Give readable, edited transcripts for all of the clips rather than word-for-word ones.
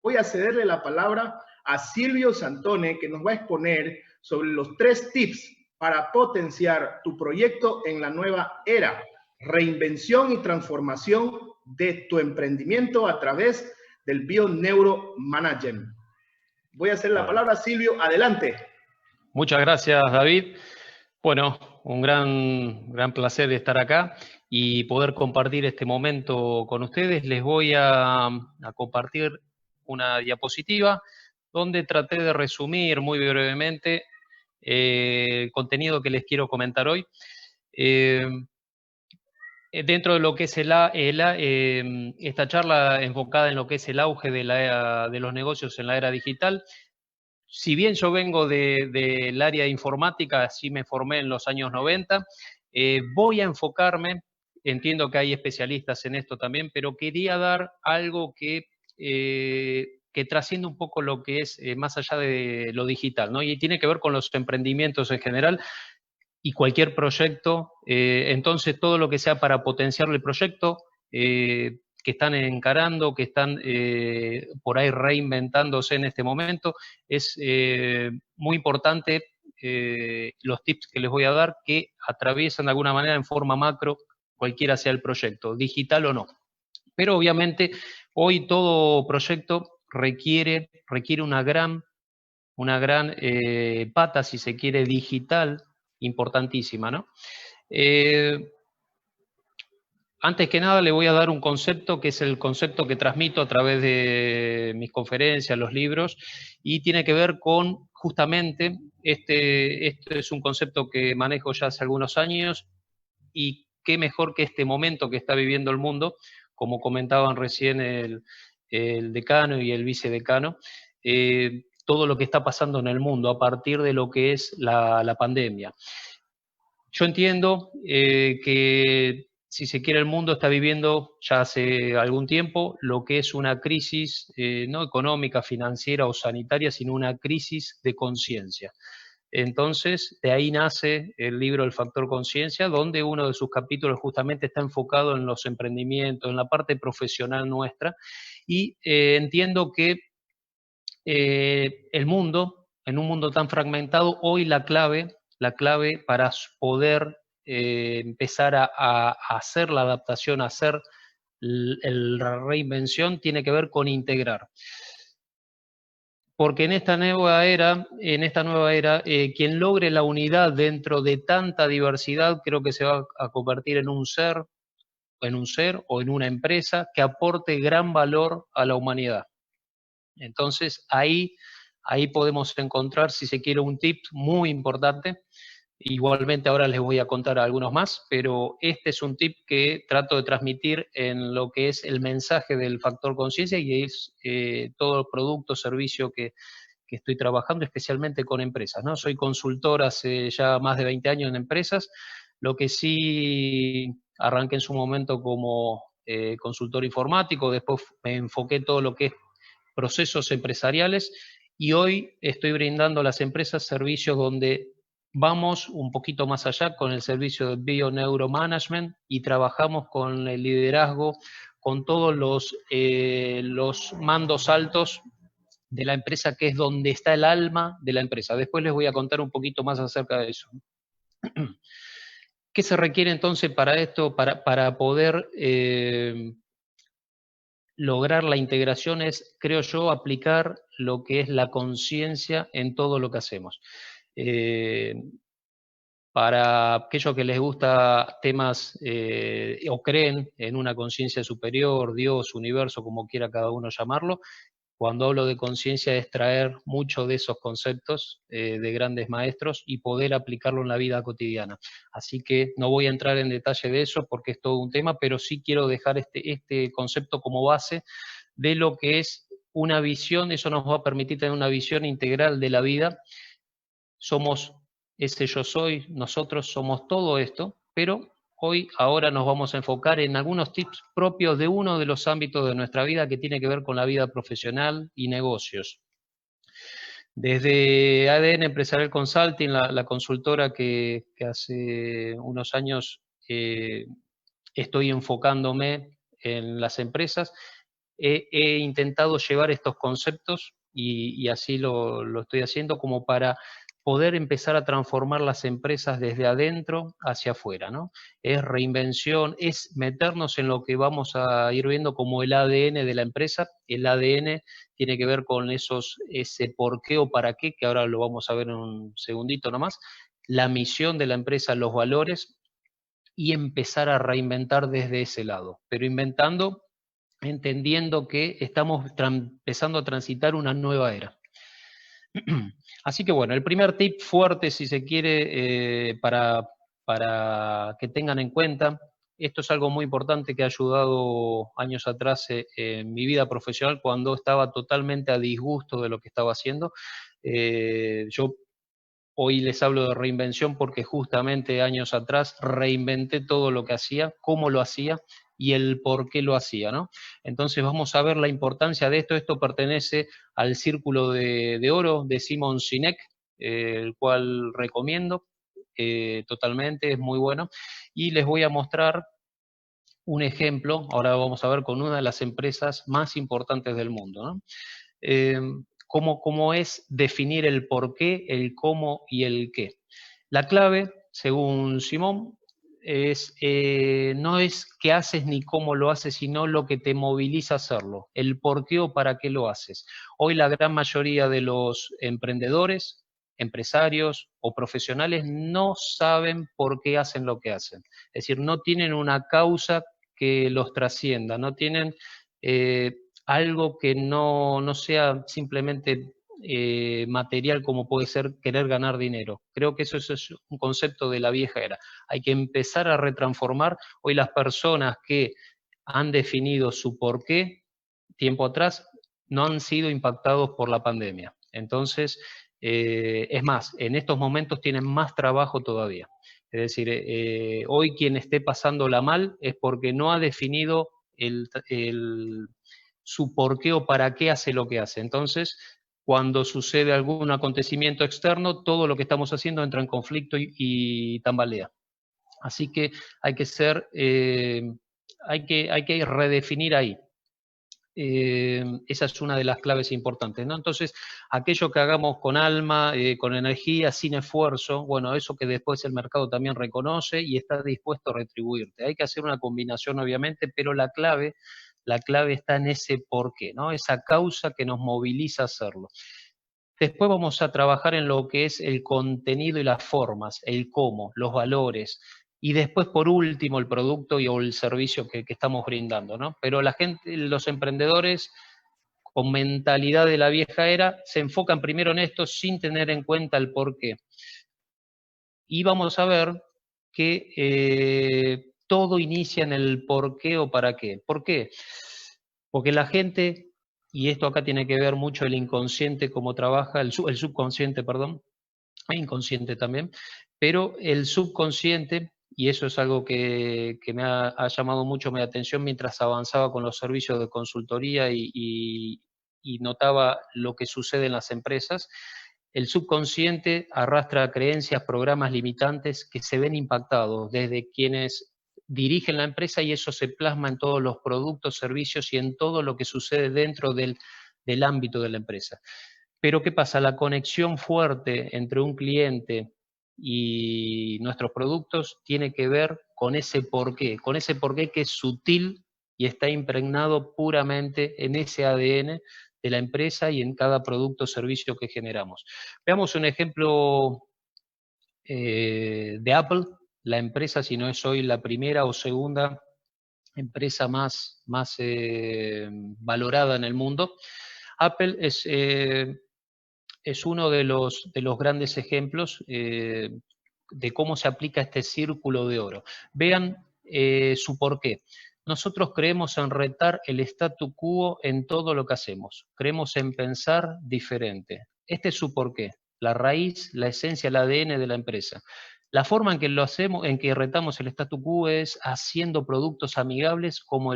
voy a cederle la palabra a Silvio Santone, que nos va a exponer sobre los 3 tips para potenciar tu proyecto en la nueva era, reinvención y transformación de tu emprendimiento a través del Bio-Neuro-Management. Voy a hacer la palabra a Silvio. Adelante. Muchas gracias, David. Bueno, un gran placer estar acá y poder compartir este momento con ustedes. Les voy a compartir una diapositiva donde traté de resumir muy brevemente el contenido que les quiero comentar hoy. Dentro de lo que es esta charla enfocada en lo que es el auge de los negocios en la era digital. Si bien yo vengo del área de informática, así me formé en los años 90, voy a enfocarme, entiendo que hay especialistas en esto también, pero quería dar algo que trasciende un poco lo que es más allá de lo digital, ¿no? Y tiene que ver con los emprendimientos en general y cualquier proyecto. Entonces, todo lo que sea para potenciar el proyecto, que están encarando, que están por ahí reinventándose en este momento, es muy importante los tips que les voy a dar que atraviesan de alguna manera en forma macro cualquiera sea el proyecto, digital o no. Pero obviamente hoy todo proyecto requiere una gran pata, si se quiere, digital, importantísima, ¿no? Antes que nada le voy a dar un concepto que es el concepto que transmito a través de mis conferencias, los libros, y tiene que ver con justamente, este es un concepto que manejo ya hace algunos años, y qué mejor que este momento que está viviendo el mundo, como comentaban recién el decano y el vicedecano, todo lo que está pasando en el mundo a partir de lo que es la pandemia. Yo entiendo que, si se quiere, el mundo está viviendo ya hace algún tiempo lo que es una crisis no económica, financiera o sanitaria, sino una crisis de conciencia. Entonces, de ahí nace el libro El Factor Conciencia, donde uno de sus capítulos justamente está enfocado en los emprendimientos, en la parte profesional nuestra, y entiendo que el mundo, en un mundo tan fragmentado, hoy la clave para poder empezar a hacer la adaptación, a hacer la reinvención, tiene que ver con integrar. Porque en esta nueva era, quien logre la unidad dentro de tanta diversidad, creo que se va a convertir en un ser o en una empresa que aporte gran valor a la humanidad. Entonces, ahí podemos encontrar, si se quiere, un tip muy importante. Igualmente ahora les voy a contar algunos más, pero este es un tip que trato de transmitir en lo que es el mensaje del factor conciencia, y es todo el producto, servicio que estoy trabajando, especialmente con empresas, ¿no? Soy consultor hace ya más de 20 años en empresas, lo que sí arranqué en su momento como consultor informático, después me enfoqué todo lo que es procesos empresariales, y hoy estoy brindando a las empresas servicios donde vamos un poquito más allá con el servicio de Bio-Neuro-Management y trabajamos con el liderazgo, con todos los mandos altos de la empresa, que es donde está el alma de la empresa. Después les voy a contar un poquito más acerca de eso. ¿Qué se requiere entonces para esto, para poder lograr la integración? Es, creo yo, aplicar lo que es la conciencia en todo lo que hacemos. Para aquellos que les gusta temas o creen en una conciencia superior, Dios, universo, como quiera cada uno llamarlo, cuando hablo de conciencia es traer muchos de esos conceptos de grandes maestros y poder aplicarlo en la vida cotidiana. Así que no voy a entrar en detalle de eso porque es todo un tema, pero sí quiero dejar este concepto como base de lo que es una visión. Eso nos va a permitir tener una visión integral de la vida. Somos ese yo soy, nosotros somos todo esto, pero ahora nos vamos a enfocar en algunos tips propios de uno de los ámbitos de nuestra vida que tiene que ver con la vida profesional y negocios. Desde ADN Empresarial Consulting, la consultora que hace unos años estoy enfocándome en las empresas, he intentado llevar estos conceptos y así lo estoy haciendo como para poder empezar a transformar las empresas desde adentro hacia afuera, ¿no? Es reinvención, es meternos en lo que vamos a ir viendo como el ADN de la empresa. El ADN tiene que ver con ese por qué o para qué, que ahora lo vamos a ver en un segundito nomás, la misión de la empresa, los valores, y empezar a reinventar desde ese lado, pero inventando, entendiendo que estamos empezando a transitar una nueva era. Así que bueno, el primer tip fuerte, si se quiere, para que tengan en cuenta, esto es algo muy importante que ha ayudado años atrás en mi vida profesional cuando estaba totalmente a disgusto de lo que estaba haciendo. Yo hoy les hablo de reinvención porque justamente años atrás reinventé todo lo que hacía, cómo lo hacía y el por qué lo hacía, ¿no? Entonces vamos a ver la importancia de esto. Esto pertenece al Círculo de Oro de Simon Sinek, el cual recomiendo totalmente, es muy bueno. Y les voy a mostrar un ejemplo, ahora vamos a ver con una de las empresas más importantes del mundo, ¿no? Cómo es definir el por qué, el cómo y el qué. La clave, según Simón, no es qué haces ni cómo lo haces, sino lo que te moviliza a hacerlo, el por qué o para qué lo haces. Hoy la gran mayoría de los emprendedores, empresarios o profesionales no saben por qué hacen lo que hacen. Es decir, no tienen una causa que los trascienda, no tienen algo que no sea simplemente material como puede ser querer ganar dinero. Creo que eso es un concepto de la vieja era. Hay que empezar a retransformar. Hoy las personas que han definido su porqué tiempo atrás no han sido impactados por la pandemia. Entonces, es más, en estos momentos tienen más trabajo todavía. Es decir, hoy quien esté pasándola mal es porque no ha definido su por qué o para qué hace lo que hace. Entonces, cuando sucede algún acontecimiento externo, todo lo que estamos haciendo entra en conflicto y tambalea. Así que hay que ser, hay que redefinir ahí. Esa es una de las claves importantes, ¿no? Entonces, aquello que hagamos con alma, con energía, sin esfuerzo, bueno, eso que después el mercado también reconoce y está dispuesto a retribuirte. Hay que hacer una combinación, obviamente, pero la clave está en ese porqué, ¿no? Esa causa que nos moviliza a hacerlo. Después vamos a trabajar en lo que es el contenido y las formas, el cómo, los valores, y después, por último, el producto o el servicio que estamos brindando, ¿no? Pero la gente, los emprendedores con mentalidad de la vieja era, se enfocan primero en esto sin tener en cuenta el por qué. Y vamos a ver que todo inicia en el por qué o para qué. ¿Por qué? Porque la gente, y esto acá tiene que ver mucho el inconsciente, cómo trabaja, el subconsciente, perdón, inconsciente también, pero el subconsciente, y eso es algo que me ha llamado mucho mi atención mientras avanzaba con los servicios de consultoría y notaba lo que sucede en las empresas, el subconsciente arrastra creencias, programas limitantes que se ven impactados desde quienes dirigen la empresa y eso se plasma en todos los productos, servicios y en todo lo que sucede dentro del ámbito de la empresa. Pero ¿qué pasa? La conexión fuerte entre un cliente y nuestros productos tiene que ver con ese porqué que es sutil y está impregnado puramente en ese ADN de la empresa y en cada producto o servicio que generamos. Veamos un ejemplo de Apple, la empresa, si no es hoy la primera o segunda empresa más valorada en el mundo. Apple es uno de los grandes ejemplos de cómo se aplica este círculo de oro. Vean su porqué. Nosotros creemos en retar el statu quo en todo lo que hacemos. Creemos en pensar diferente. Este es su porqué, la raíz, la esencia, el ADN de la empresa. La forma en que lo hacemos, en que retamos el statu quo es haciendo productos amigables como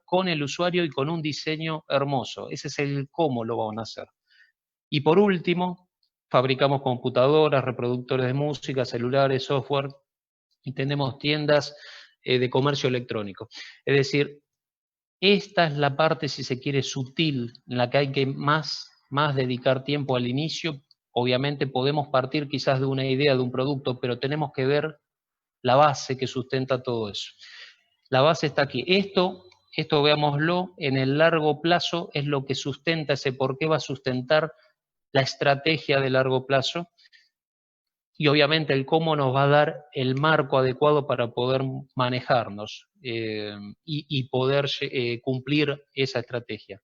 con el usuario y con un diseño hermoso. Ese es el cómo lo vamos a hacer. Y por último, fabricamos computadoras, reproductores de música, celulares, software, y tenemos tiendas de comercio electrónico. Es decir, Esta es la parte, si se quiere, sutil, en la que hay que más dedicar tiempo al inicio. Obviamente podemos partir quizás de una idea de un producto, pero tenemos que ver la base que sustenta todo eso. La base está aquí. Esto veámoslo, en el largo plazo es lo que sustenta ese por qué va a sustentar la estrategia de largo plazo. Y obviamente el cómo nos va a dar el marco adecuado para poder manejarnos y poder cumplir esa estrategia.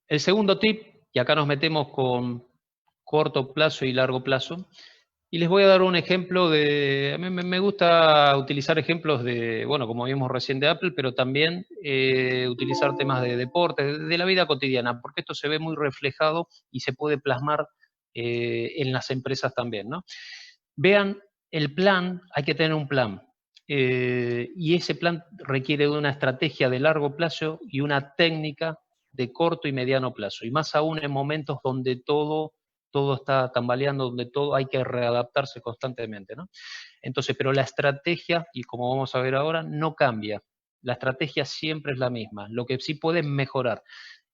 El segundo tip, y acá nos metemos con corto plazo y largo plazo, y les voy a dar un ejemplo de, a mí me gusta utilizar ejemplos de, bueno, como vimos recién de Apple, pero también utilizar temas de deporte, de la vida cotidiana, porque esto se ve muy reflejado y se puede plasmar en las empresas también, ¿no? Vean, el plan, hay que tener un plan, y ese plan requiere de una estrategia de largo plazo y una técnica de corto y mediano plazo, y más aún en momentos donde todo está tambaleando, donde todo hay que readaptarse constantemente, ¿no? Entonces, pero la estrategia, y como vamos a ver ahora, no cambia. La estrategia siempre es la misma. Lo que sí puede mejorar.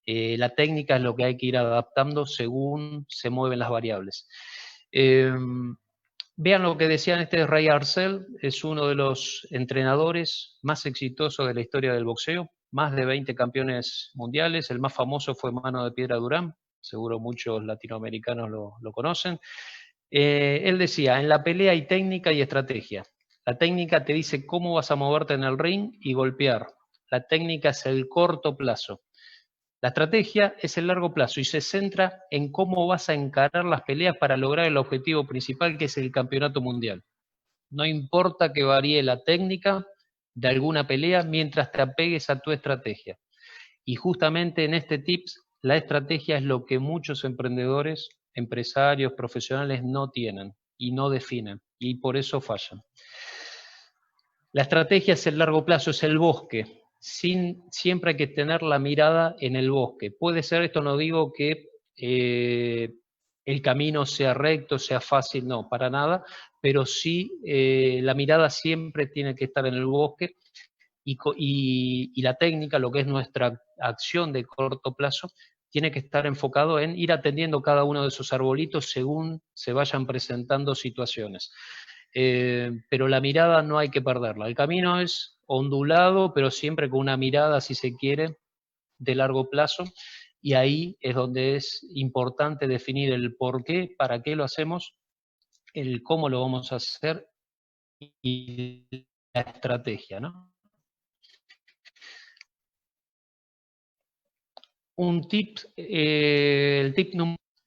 La técnica es lo que hay que ir adaptando según se mueven las variables. Vean lo que decían, Ray Arcel, es uno de los entrenadores más exitosos de la historia del boxeo, más de 20 campeones mundiales, el más famoso fue Mano de Piedra Durán, seguro muchos latinoamericanos lo conocen. Él decía, en la pelea hay técnica y estrategia. La técnica te dice cómo vas a moverte en el ring y golpear. La técnica es el corto plazo. La estrategia es el largo plazo y se centra en cómo vas a encarar las peleas para lograr el objetivo principal, que es el campeonato mundial. No importa que varíe la técnica de alguna pelea mientras te apegues a tu estrategia. Y justamente en este tips, la estrategia es lo que muchos emprendedores, empresarios, profesionales no tienen y no definen, y por eso fallan. La estrategia es el largo plazo, es el bosque. Siempre hay que tener la mirada en el bosque. Puede ser, esto no digo que el camino sea recto, sea fácil, no, para nada, pero sí la mirada siempre tiene que estar en el bosque y la técnica, lo que es nuestra acción de corto plazo, tiene que estar enfocado en ir atendiendo cada uno de esos arbolitos según se vayan presentando situaciones. Pero la mirada no hay que perderla. El camino es ondulado, pero siempre con una mirada, si se quiere, de largo plazo, y ahí es donde es importante definir el por qué, para qué lo hacemos, el cómo lo vamos a hacer y la estrategia, ¿no? Un tip, el tip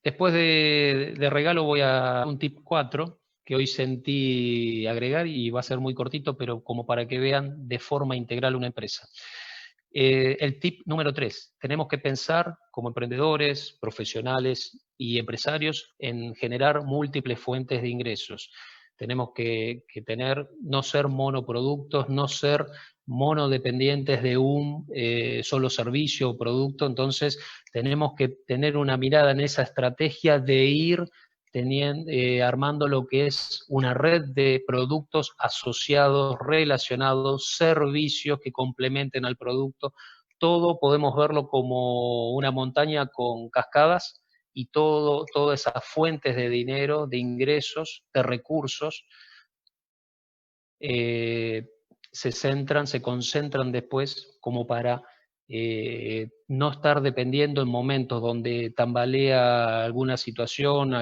después de regalo voy a un tip 4, que hoy sentí agregar y va a ser muy cortito, pero como para que vean de forma integral una empresa. El tip número 3, tenemos que pensar como emprendedores, profesionales y empresarios en generar múltiples fuentes de ingresos. Tenemos que no ser monoproductos, no ser monodependientes de un solo servicio o producto. Entonces tenemos que tener una mirada en esa estrategia de ir armando lo que es una red de productos asociados, relacionados, servicios que complementen al producto. Todo podemos verlo como una montaña con cascadas y todas esas fuentes de dinero, de ingresos, de recursos, se concentran después como para no estar dependiendo en momentos donde tambalea alguna situación,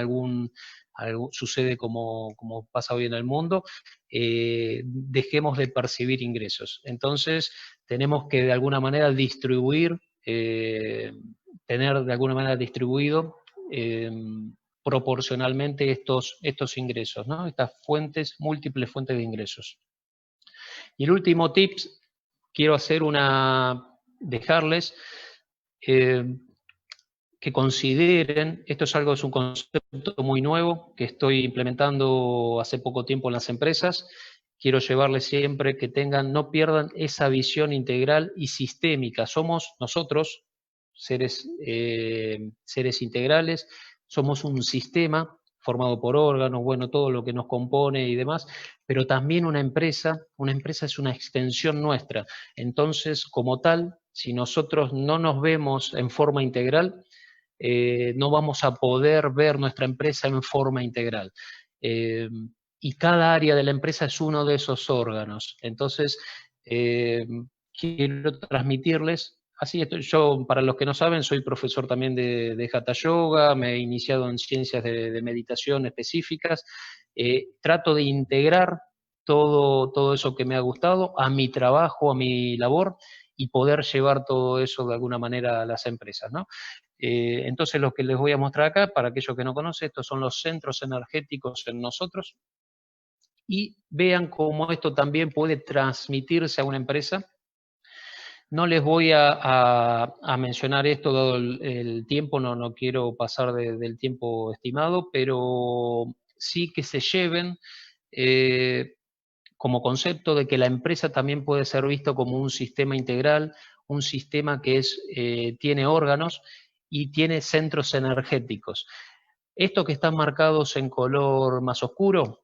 sucede como pasa hoy en el mundo, dejemos de percibir ingresos. Entonces tenemos que de alguna manera distribuir, tener de alguna manera distribuido proporcionalmente estos ingresos, ¿no? Estas múltiples fuentes de ingresos. Y el último tip, quiero dejarles que consideren, es un concepto muy nuevo que estoy implementando hace poco tiempo en las empresas. Quiero llevarles siempre que no pierdan esa visión integral y sistémica. Somos nosotros, seres integrales, somos un sistema formado por órganos, bueno, todo lo que nos compone y demás, pero también una empresa es una extensión nuestra. Entonces, como tal, si nosotros no nos vemos en forma integral, no vamos a poder ver nuestra empresa en forma integral. Y cada área de la empresa es uno de esos órganos. Entonces, quiero transmitirles, así estoy, yo, para los que no saben, soy profesor también de Hatha Yoga, me he iniciado en ciencias de meditación específicas, trato de integrar todo eso que me ha gustado a mi trabajo, a mi labor, y poder llevar todo eso de alguna manera a las empresas, ¿no? Entonces, lo que les voy a mostrar acá, para aquellos que no conocen, estos son los centros energéticos en nosotros, y vean cómo esto también puede transmitirse a una empresa. No les voy a mencionar esto dado el tiempo, no quiero pasar del tiempo estimado, pero sí que se lleven como concepto de que la empresa también puede ser visto como un sistema integral, un sistema que tiene órganos y tiene centros energéticos. Estos que están marcados en color más oscuro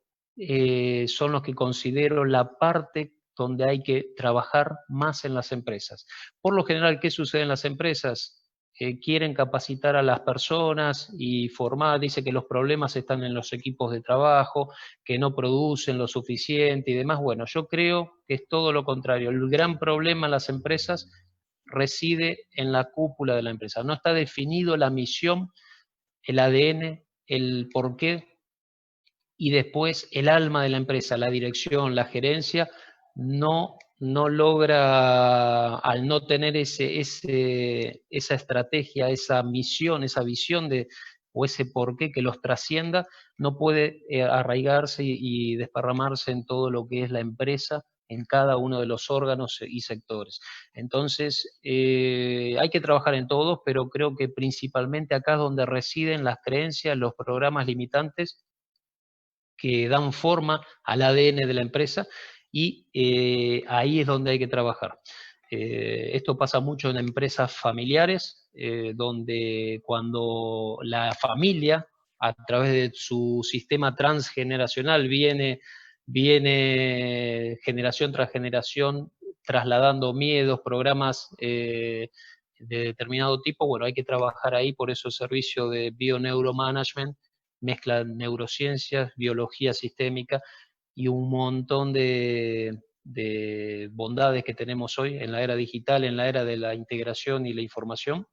son los que considero la parte donde hay que trabajar más en las empresas. Por lo general, ¿qué sucede en las empresas? Quieren capacitar a las personas y formar, dice que los problemas están en los equipos de trabajo, que no producen lo suficiente y demás. Bueno, yo creo que es todo lo contrario. El gran problema en las empresas reside en la cúpula de la empresa. No está definido la misión, el ADN, el porqué, y después el alma de la empresa, la dirección, la gerencia, no logra, al no tener esa estrategia, esa misión, esa visión o ese porqué que los trascienda, no puede arraigarse y desparramarse en todo lo que es la empresa, en cada uno de los órganos y sectores. Entonces, hay que trabajar en todos, pero creo que principalmente acá es donde residen las creencias, los programas limitantes que dan forma al ADN de la empresa, y ahí es donde hay que trabajar. Esto pasa mucho en empresas familiares, donde cuando la familia, a través de su sistema transgeneracional, viene generación tras generación trasladando miedos, programas de determinado tipo, bueno, hay que trabajar ahí. Por eso el servicio de Bio-Neuromanagement mezcla neurociencias, biología sistémica y un montón de bondades que tenemos hoy en la era digital, en la era de la integración y la información,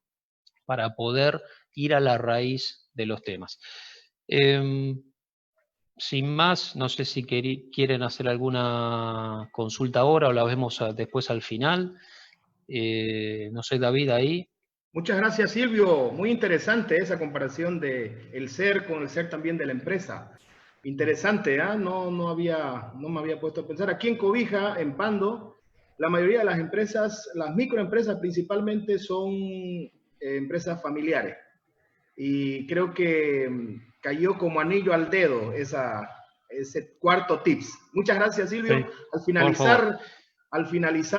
para poder ir a la raíz de los temas. Sin más, no sé si quieren hacer alguna consulta ahora o la vemos después al final. No sé, David, ahí. Muchas gracias, Silvio. Muy interesante esa comparación de el ser con el ser también de la empresa. Interesante, ¿eh? No me había puesto a pensar. Aquí en Cobija, en Pando, la mayoría de las empresas, las microempresas principalmente, son empresas familiares. Y creo que cayó como anillo al dedo ese cuarto tips. Muchas gracias, Silvio. Sí, al finalizar